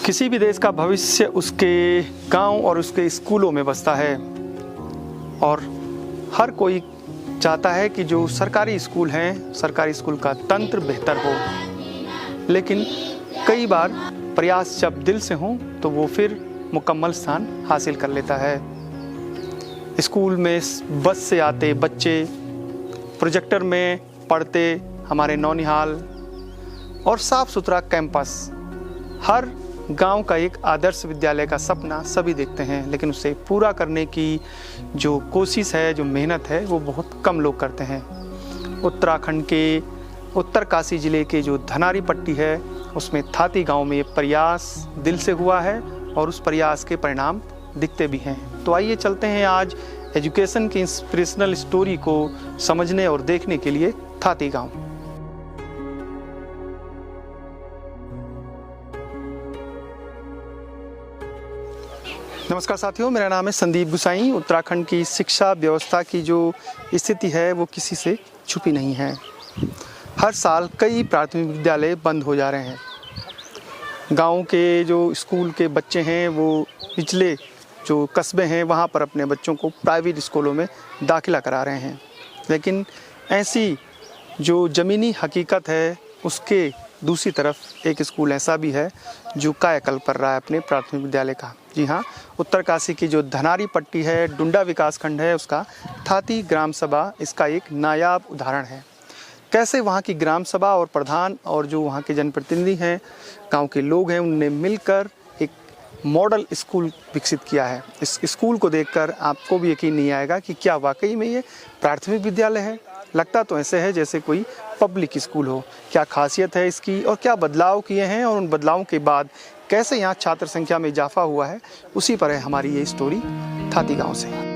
किसी भी देश का भविष्य उसके गांव और उसके स्कूलों में बसता है और हर कोई चाहता है कि जो सरकारी स्कूल हैं, सरकारी स्कूल का तंत्र बेहतर हो। लेकिन कई बार प्रयास जब दिल से हों तो वो फिर मुकम्मल स्थान हासिल कर लेता है। स्कूल में बस से आते बच्चे, प्रोजेक्टर में पढ़ते हमारे नौनिहाल और साफ सुथरा कैंपस, हर गांव का एक आदर्श विद्यालय का सपना सभी देखते हैं, लेकिन उसे पूरा करने की जो कोशिश है, जो मेहनत है, वो बहुत कम लोग करते हैं। उत्तराखंड के उत्तरकाशी ज़िले के जो धनारी पट्टी है, उसमें थाती गांव में ये प्रयास दिल से हुआ है और उस प्रयास के परिणाम दिखते भी हैं। तो आइए चलते हैं आज एजुकेशन की इंस्पिरेशनल स्टोरी को समझने और देखने के लिए थाती गांव। नमस्कार साथियों, मेरा नाम है संदीप गुसाई। उत्तराखंड की शिक्षा व्यवस्था की जो स्थिति है वो किसी से छुपी नहीं है। हर साल कई प्राथमिक विद्यालय बंद हो जा रहे हैं। गांव के जो स्कूल के बच्चे हैं वो निचले जो कस्बे हैं वहाँ पर अपने बच्चों को प्राइवेट स्कूलों में दाखिला करा रहे हैं। लेकिन ऐसी जो ज़मीनी हकीकत है उसके दूसरी तरफ एक स्कूल ऐसा भी है जो कायाकल्प कर रहा है अपने प्राथमिक विद्यालय का। जी हाँ, उत्तरकाशी की जो धनारी पट्टी है, डुंडा विकास खंड है, उसका थाती ग्राम सभा इसका एक नायाब उदाहरण है। कैसे वहाँ की ग्राम सभा और प्रधान और जो वहाँ के जनप्रतिनिधि हैं, गांव के लोग हैं, उनने मिलकर एक मॉडल स्कूल विकसित किया है। इस स्कूल को देखकर आपको भी यकीन नहीं आएगा कि क्या वाकई में ये प्राथमिक विद्यालय है। लगता तो ऐसे है जैसे कोई पब्लिक स्कूल हो। क्या खासियत है इसकी और क्या बदलाव किए हैं और उन बदलावों के बाद कैसे यहाँ छात्र संख्या में इजाफा हुआ है, उसी पर है हमारी ये स्टोरी थाती गांव से।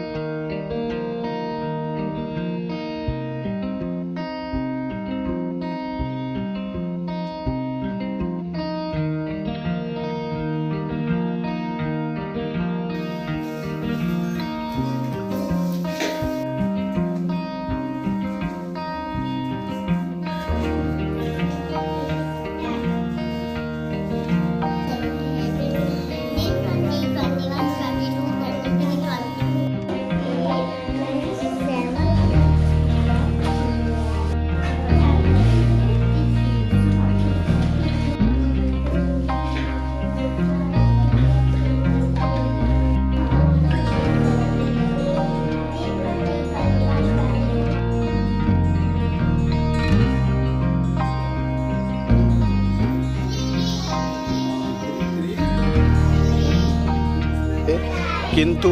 किंतु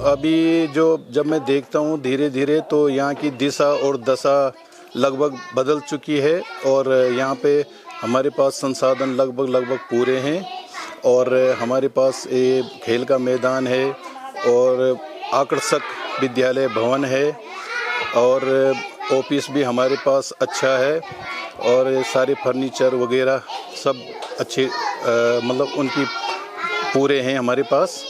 अभी जब मैं देखता हूँ धीरे धीरे तो यहाँ की दिशा और दशा लगभग बदल चुकी है और यहाँ पे हमारे पास संसाधन लगभग पूरे हैं और हमारे पास एक खेल का मैदान है और आकर्षक विद्यालय भवन है और ऑफिस भी हमारे पास अच्छा है और सारे फर्नीचर वगैरह सब अच्छे मतलब उनकी पूरे हैं हमारे पास।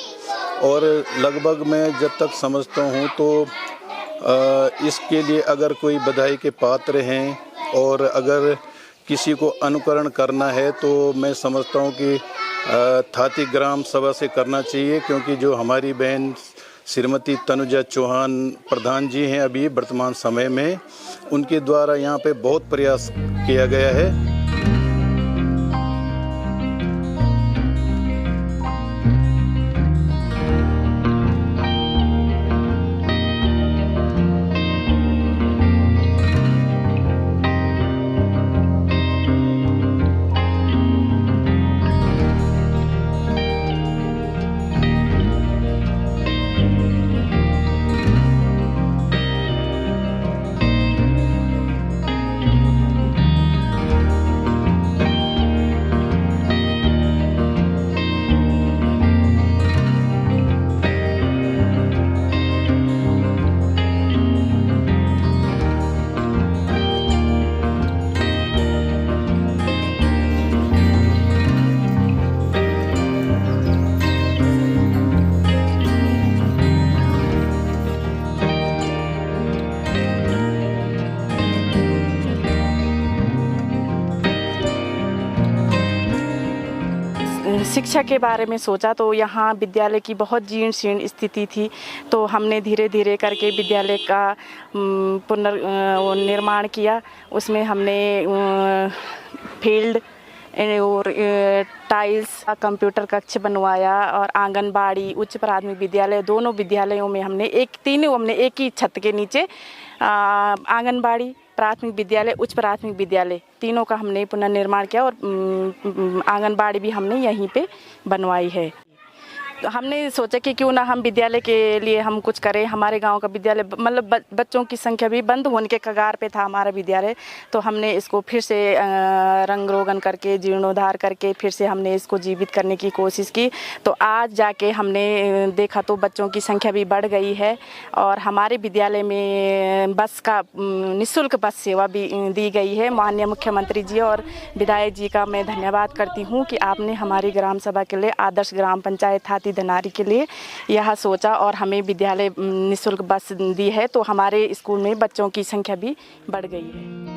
और लगभग मैं जब तक समझता हूँ तो इसके लिए अगर कोई बधाई के पात्र हैं और अगर किसी को अनुकरण करना है तो मैं समझता हूँ कि थाती ग्राम सभा से करना चाहिए, क्योंकि जो हमारी बहन श्रीमती तनुजा चौहान प्रधान जी हैं अभी वर्तमान समय में, उनके द्वारा यहाँ पे बहुत प्रयास किया गया है। शिक्षा के बारे में सोचा तो यहाँ विद्यालय की बहुत जीर्ण शीर्ण स्थिति थी, तो हमने धीरे धीरे करके विद्यालय का पुनर्निर्माण किया। उसमें हमने फील्ड और टाइल्स, कंप्यूटर कक्ष बनवाया और आंगनबाड़ी, उच्च प्राथमिक विद्यालय, दोनों विद्यालयों में हमने एक ही छत के नीचे आंगनबाड़ी, प्राथमिक विद्यालय, उच्च प्राथमिक विद्यालय तीनों का हमने पुनर्निर्माण किया और आंगनबाड़ी भी हमने यहीं पे बनवाई है। तो हमने सोचा कि क्यों ना हम विद्यालय के लिए हम कुछ करें। हमारे गांव का विद्यालय मतलब बच्चों की संख्या भी बंद होने के कगार पे था हमारा विद्यालय, तो हमने इसको फिर से रंग रोगन करके, जीर्णोद्धार करके फिर से हमने इसको जीवित करने की कोशिश की। तो आज जाके हमने देखा तो बच्चों की संख्या भी बढ़ गई है और हमारे विद्यालय में बस का निःशुल्क बस सेवा भी दी गई है। माननीय मुख्यमंत्री जी और विधायक जी का मैं धन्यवाद करती हूँ कि आपने हमारी ग्राम सभा के लिए, आदर्श ग्राम पंचायत हाथी धनारी के लिए यह सोचा और हमें विद्यालय निःशुल्क बस दी है, तो हमारे स्कूल में बच्चों की संख्या भी बढ़ गई है।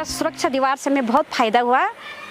सुरक्षा दीवार से हमें बहुत फ़ायदा हुआ।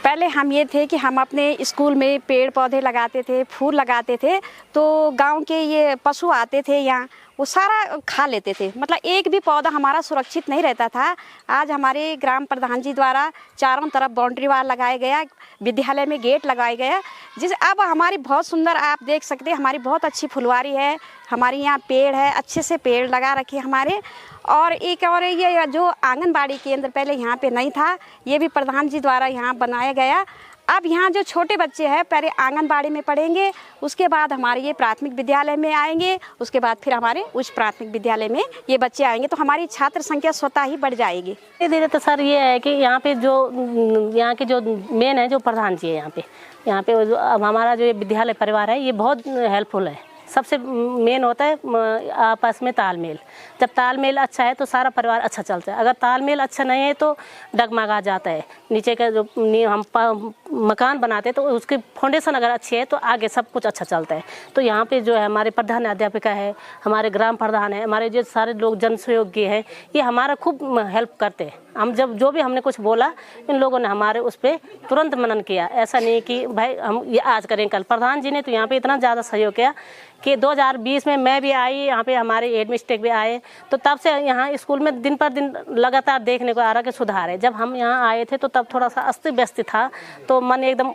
पहले हम ये थे कि हम अपने स्कूल में पेड़ पौधे लगाते थे, फूल लगाते थे, तो गांव के ये पशु आते थे यहाँ, वो सारा खा लेते थे, मतलब एक भी पौधा हमारा सुरक्षित नहीं रहता था। आज हमारे ग्राम प्रधान जी द्वारा चारों तरफ बाउंड्री वाल लगाया गया, विद्यालय में गेट लगाया गया, जिस अब हमारी बहुत सुंदर, आप देख सकते हैं हमारी बहुत अच्छी फुलवारी है, हमारे यहाँ पेड़ है, अच्छे से पेड़ लगा रखे हमारे। और एक और ये जो आंगनबाड़ी केंद्र पहले यहाँ पे नहीं था, ये भी प्रधान जी द्वारा यहाँ बनाया गया। अब यहाँ जो छोटे बच्चे हैं पहले आंगनबाड़ी में पढ़ेंगे, उसके बाद हमारे ये प्राथमिक विद्यालय में आएंगे, उसके बाद फिर हमारे उच्च प्राथमिक विद्यालय में ये बच्चे आएंगे, तो हमारी छात्र संख्या स्वतः ही बढ़ जाएगी। धीरे धीरे तो सर ये है कि यहाँ पे यहाँ के जो मेन है, जो प्रधान जी है यहाँ पे अब हमारा जो विद्यालय परिवार है ये बहुत हेल्पफुल है। सबसे मेन होता है आपस में तालमेल। जब तालमेल अच्छा है तो सारा परिवार अच्छा चलता है। अगर तालमेल अच्छा नहीं है तो डगमगा जाता है। नीचे का जो हम मकान बनाते हैं तो उसकी फाउंडेशन अगर अच्छी है तो आगे सब कुछ अच्छा चलता है। तो यहाँ पे जो है हमारे प्रधान अध्यापिका है, हमारे ग्राम प्रधान है, हमारे जो सारे लोग जन सहयोगी हैं, ये हमारा खूब हेल्प करते हैं। हम जब जो भी हमने कुछ बोला, इन लोगों ने हमारे उस पर तुरंत मनन किया। ऐसा नहीं कि भाई हम ये आज करें कल। प्रधान जी ने तो यहाँ पे इतना ज़्यादा सहयोग किया कि 2020 में मैं भी आई यहाँ पे, हमारे एडमिनिस्ट्रेटिव भी आए, तो तब से यहाँ स्कूल में दिन पर दिन लगातार देखने को आ रहा कि सुधार है। जब हम यहाँ आए थे तो तब थोड़ा सा अस्त व्यस्त था, तो मन एकदम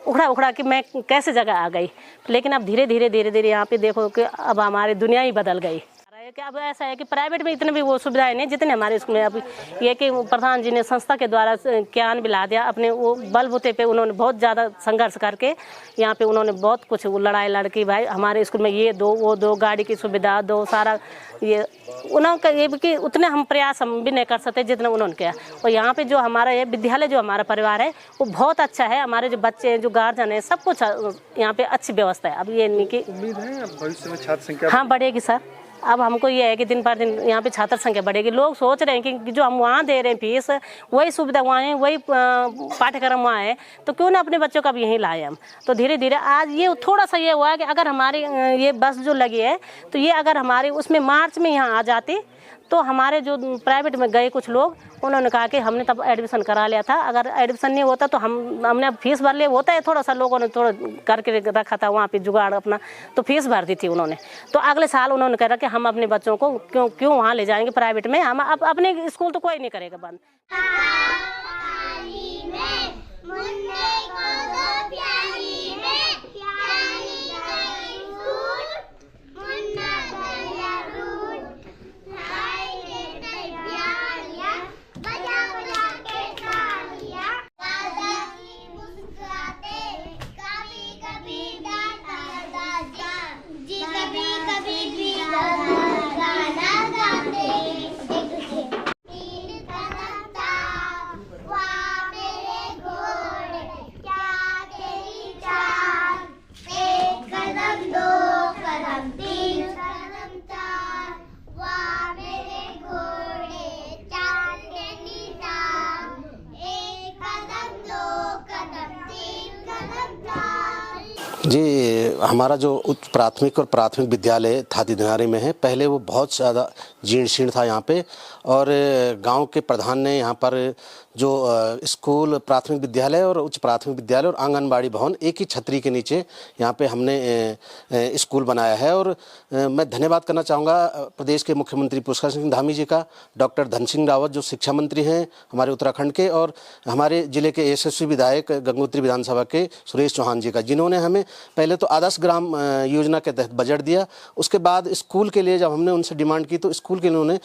उखड़ा कि मैं कैसे जगह आ गई। लेकिन अब धीरे धीरे यहाँ पे देखो कि अब हमारी दुनिया ही बदल गई। कि अब ऐसा है कि प्राइवेट में इतने भी वो सुविधाएं नहीं जितने हमारे स्कूल में। अब ये कि प्रधान जी ने संस्था के द्वारा ज्ञान भी ला दिया अपने, वो बलबूते पे उन्होंने बहुत ज़्यादा संघर्ष करके यहाँ पे उन्होंने बहुत कुछ लड़ाई लड़की, भाई हमारे स्कूल में ये दो वो दो, गाड़ी की सुविधा दो, सारा ये उन्होंने ये कि उतने हम प्रयास हम भी नहीं कर सकते जितना उन्होंने किया। और यहाँ पे जो हमारा ये विद्यालय, जो हमारा परिवार है वो बहुत अच्छा है। हमारे जो बच्चे हैं, जो गार्जियन है, सब कुछ यहाँ पे अच्छी व्यवस्था है। अब ये नहीं कि उम्मीद है भविष्य में छात्र संख्या हाँ बढ़ेगी सर। अब हमको ये है कि दिन पर दिन यहाँ पे छात्र संख्या बढ़ेगी। लोग सोच रहे हैं कि जो हम वहाँ दे रहे हैं फीस, वही सुविधा वहाँ है, वही पाठ्यक्रम वहाँ है, तो क्यों ना अपने बच्चों का भी यहीं लाए हम। तो धीरे धीरे आज ये थोड़ा सा ये हुआ है कि अगर हमारी ये बस जो लगी है, तो ये अगर हमारे उसमें मार्च में यहाँ आ जाती, तो हमारे जो प्राइवेट में गए कुछ लोग, उन्होंने कहा कि हमने तब एडमिशन करा लिया था, अगर एडमिशन नहीं होता तो हमने अब फीस भर लिया। होता है थोड़ा सा, लोगों ने थोड़ा करके रखा था वहाँ पे जुगाड़ अपना, तो फीस भर दी थी उन्होंने। तो अगले साल उन्होंने कहा कि हम अपने बच्चों को क्यों वहाँ ले जाएंगे प्राइवेट में, हम अब अपने स्कूल तो कोई नहीं करेगा बंद। जी, हमारा जो उच्च प्राथमिक और प्राथमिक विद्यालय थाती दिनारी में है, पहले वो बहुत ज़्यादा जीर्ण शीर्ण था यहाँ पे। और गांव के प्रधान ने यहाँ पर जो स्कूल, प्राथमिक विद्यालय और उच्च प्राथमिक विद्यालय और आंगनबाड़ी भवन एक ही छतरी के नीचे यहाँ पे हमने स्कूल बनाया है। और मैं धन्यवाद करना चाहूँगा प्रदेश के मुख्यमंत्री पुष्कर सिंह धामी जी का, डॉक्टर धन सिंह रावत जो शिक्षा मंत्री हैं हमारे उत्तराखंड के, और हमारे ज़िले के यशस्वी विधायक गंगोत्री विधानसभा के सुरेश चौहान जी का, जिन्होंने हमें पहले तो आदर्श ग्राम योजना के तहत बजट दिया। उसके बाद स्कूल के लिए जब हमने उनसे डिमांड की तो स्कूल के लिए उन्होंने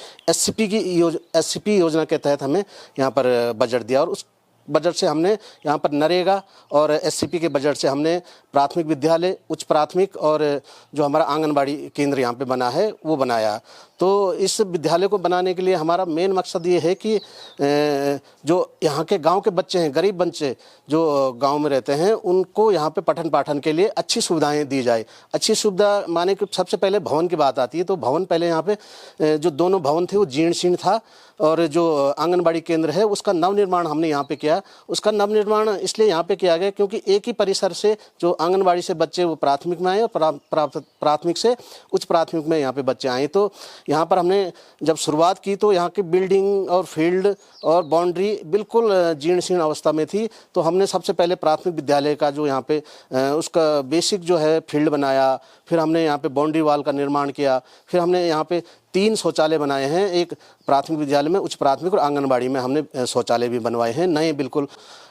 SCP योजना के तहत हमें यहाँ पर बजट दिया। और उस बजट से हमने यहाँ पर नरेगा और SCP के बजट से हमने प्राथमिक विद्यालय, उच्च प्राथमिक और जो हमारा आंगनबाड़ी केंद्र यहाँ पे बना है वो बनाया। तो इस विद्यालय को बनाने के लिए हमारा मेन मकसद ये है कि जो यहाँ के गांव के बच्चे हैं, गरीब बच्चे जो गांव में रहते हैं, उनको यहाँ पे पठन पाठन के लिए अच्छी सुविधाएं दी जाए। अच्छी सुविधा माने कि सबसे पहले भवन की बात आती है। तो भवन पहले यहाँ पे जो दोनों भवन थे वो जीर्ण शीर्ण था, और जो आंगनबाड़ी केंद्र है उसका नवनिर्माण हमने यहाँ पे किया। उसका नवनिर्माण इसलिए यहाँ पे किया गया क्योंकि एक ही परिसर से जो आंगनबाड़ी से बच्चे वो प्राथमिक में आए और प्राथमिक से उच्च प्राथमिक में यहाँ पे बच्चे आए। तो यहाँ पर हमने जब शुरुआत की तो यहाँ की बिल्डिंग और फील्ड और बाउंड्री बिल्कुल जीर्ण शीर्ण अवस्था में थी। तो हमने सबसे पहले प्राथमिक विद्यालय का जो यहाँ पे उसका बेसिक जो है फील्ड बनाया, फिर हमने यहाँ पे बाउंड्री वाल का निर्माण किया, फिर हमने यहाँ पे 3 शौचालय बनाए हैं। एक प्राथमिक विद्यालय में, उच्च प्राथमिक और आंगनबाड़ी में हमने शौचालय भी बनवाए हैं नए। बिल्कुल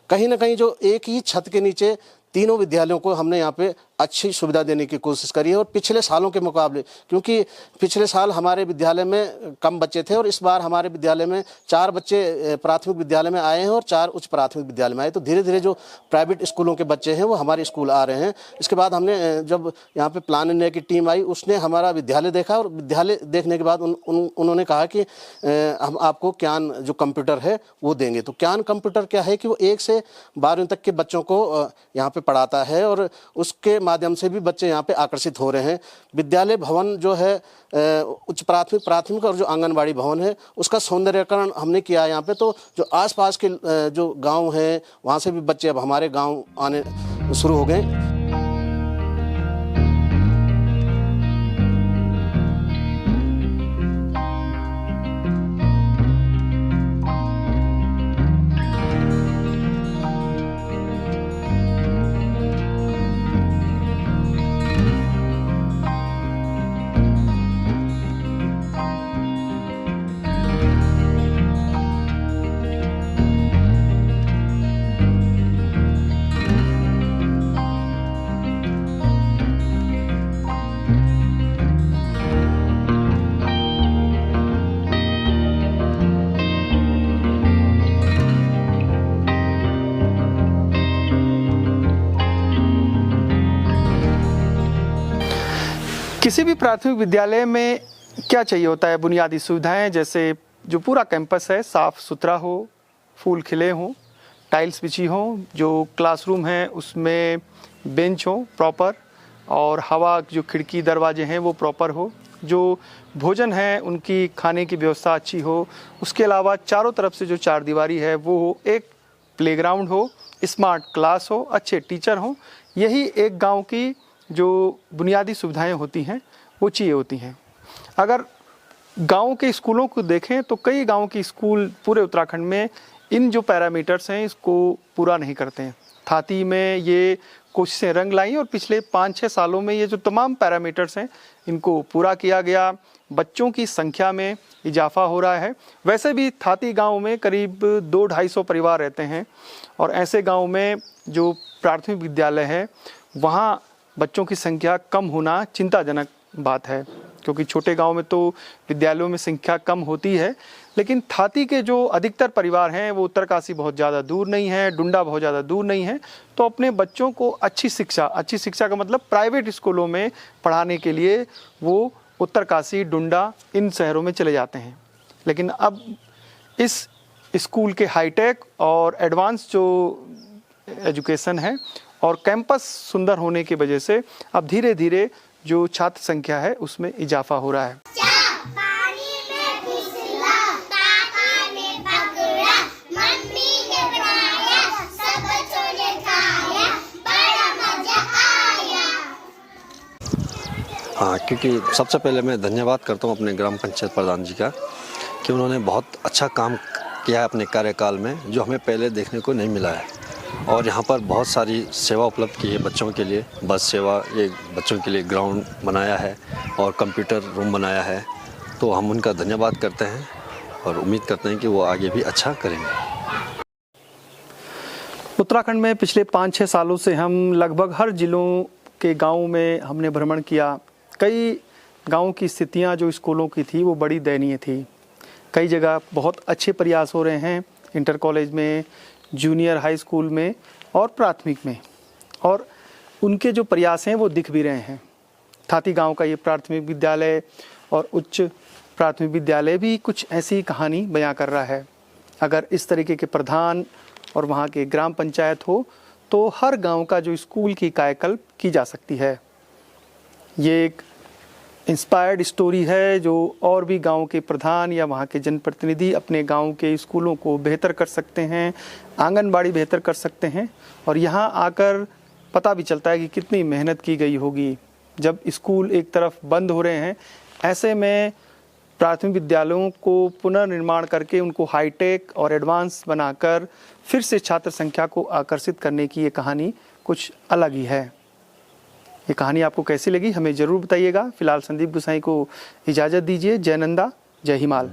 कहीं ना कहीं जो एक ही छत के नीचे तीनों विद्यालयों को हमने यहाँ पे अच्छी सुविधा देने की कोशिश करी है। और पिछले सालों के मुकाबले, क्योंकि पिछले साल हमारे विद्यालय में कम बच्चे थे और इस बार हमारे विद्यालय में 4 बच्चे प्राथमिक विद्यालय में आए हैं और 4 उच्च प्राथमिक विद्यालय में आए। तो धीरे धीरे जो प्राइवेट स्कूलों के बच्चे हैं वो हमारे स्कूल आ रहे हैं। इसके बाद हमने जब यहाँ पे प्लान इंडिया की टीम आई, उसने हमारा विद्यालय देखा और विद्यालय देखने के बाद उन्होंने कहा कि हम आपको क्यान जो कंप्यूटर है वो देंगे। तो क्यान कंप्यूटर क्या है कि वो 1 से 12वीं तक के बच्चों को यहाँ पे पढ़ाता है और उसके माध्यम से भी बच्चे यहाँ पे आकर्षित हो रहे हैं। विद्यालय भवन जो है उच्च प्राथमिक, प्राथमिक और जो आंगनबाड़ी भवन है उसका सौंदर्यीकरण हमने किया है यहाँ पे। तो जो आसपास के जो गांव हैं वहाँ से भी बच्चे अब हमारे गांव आने शुरू हो गए। किसी भी प्राथमिक विद्यालय में क्या चाहिए होता है? बुनियादी सुविधाएं, जैसे जो पूरा कैंपस है साफ़ सुथरा हो, फूल खिले हों, टाइल्स बिछी हों, जो क्लासरूम है उसमें बेंच हो प्रॉपर, और हवा जो खिड़की दरवाजे हैं वो प्रॉपर हो, जो भोजन है उनकी खाने की व्यवस्था अच्छी हो। उसके अलावा चारों तरफ से जो चारदीवारी है वो हो, एक प्लेग्राउंड हो, स्मार्ट क्लास हो, अच्छे टीचर हों। यही एक गांव की जो बुनियादी सुविधाएं होती हैं वो चाहिए होती हैं। अगर गांव के स्कूलों को देखें तो कई गांव के स्कूल पूरे उत्तराखंड में इन जो पैरामीटर्स हैं इसको पूरा नहीं करते हैं। थाती में ये कोशिशें रंग लाई और पिछले 5-6 सालों में ये जो तमाम पैरामीटर्स हैं इनको पूरा किया गया। बच्चों की संख्या में इजाफा हो रहा है। वैसे भी थाती गांव में करीब 200-250 परिवार रहते हैं और ऐसे गांव में जो प्राथमिक विद्यालय है वहाँ बच्चों की संख्या कम होना चिंताजनक बात है, क्योंकि छोटे गांव में तो विद्यालयों में संख्या कम होती है। लेकिन थाती के जो अधिकतर परिवार हैं वो उत्तरकाशी बहुत ज़्यादा दूर नहीं है, डुंडा बहुत ज़्यादा दूर नहीं है, तो अपने बच्चों को अच्छी शिक्षा का मतलब प्राइवेट स्कूलों में पढ़ाने के लिए वो उत्तरकाशी, डुंडा इन शहरों में चले जाते हैं। लेकिन अब इस स्कूल के हाईटेक और एडवांस जो एजुकेशन है और कैंपस सुंदर होने की वजह से अब धीरे धीरे जो छात्र संख्या है उसमें इजाफा हो रहा है। हाँ, क्योंकि सबसे पहले मैं धन्यवाद करता हूँ अपने ग्राम पंचायत प्रधान जी का कि उन्होंने बहुत अच्छा काम किया है अपने कार्यकाल में, जो हमें पहले देखने को नहीं मिला है। और यहाँ पर बहुत सारी सेवा उपलब्ध की है बच्चों के लिए, बस सेवा, ये बच्चों के लिए ग्राउंड बनाया है और कंप्यूटर रूम बनाया है। तो हम उनका धन्यवाद करते हैं और उम्मीद करते हैं कि वो आगे भी अच्छा करेंगे। उत्तराखंड में पिछले 5-6 सालों से हम लगभग हर जिलों के गाँव में हमने भ्रमण किया। कई गाँव की स्थितियाँ जो स्कूलों की थी वो बड़ी दयनीय थी। कई जगह बहुत अच्छे प्रयास हो रहे हैं, इंटर कॉलेज में, जूनियर हाई स्कूल में और प्राथमिक में, और उनके जो प्रयास हैं वो दिख भी रहे हैं। थाती गांव का ये प्राथमिक विद्यालय और उच्च प्राथमिक विद्यालय भी कुछ ऐसी कहानी बयां कर रहा है। अगर इस तरीके के प्रधान और वहाँ के ग्राम पंचायत हो तो हर गांव का जो स्कूल की कायाकल्प की जा सकती है। ये एक इंस्पायर्ड स्टोरी है जो और भी गांव के प्रधान या वहाँ के जनप्रतिनिधि अपने गांव के स्कूलों को बेहतर कर सकते हैं, आंगनबाड़ी बेहतर कर सकते हैं। और यहाँ आकर पता भी चलता है कि कितनी मेहनत की गई होगी। जब स्कूल एक तरफ बंद हो रहे हैं, ऐसे में प्राथमिक विद्यालयों को पुनर्निर्माण करके उनको हाईटेक और एडवांस बनाकर फिर से छात्र संख्या को आकर्षित करने की ये कहानी कुछ अलग ही है। ये कहानी आपको कैसी लगी हमें ज़रूर बताइएगा। फिलहाल संदीप गुसाई को इजाज़त दीजिए। जय नंदा, जय हिमाल।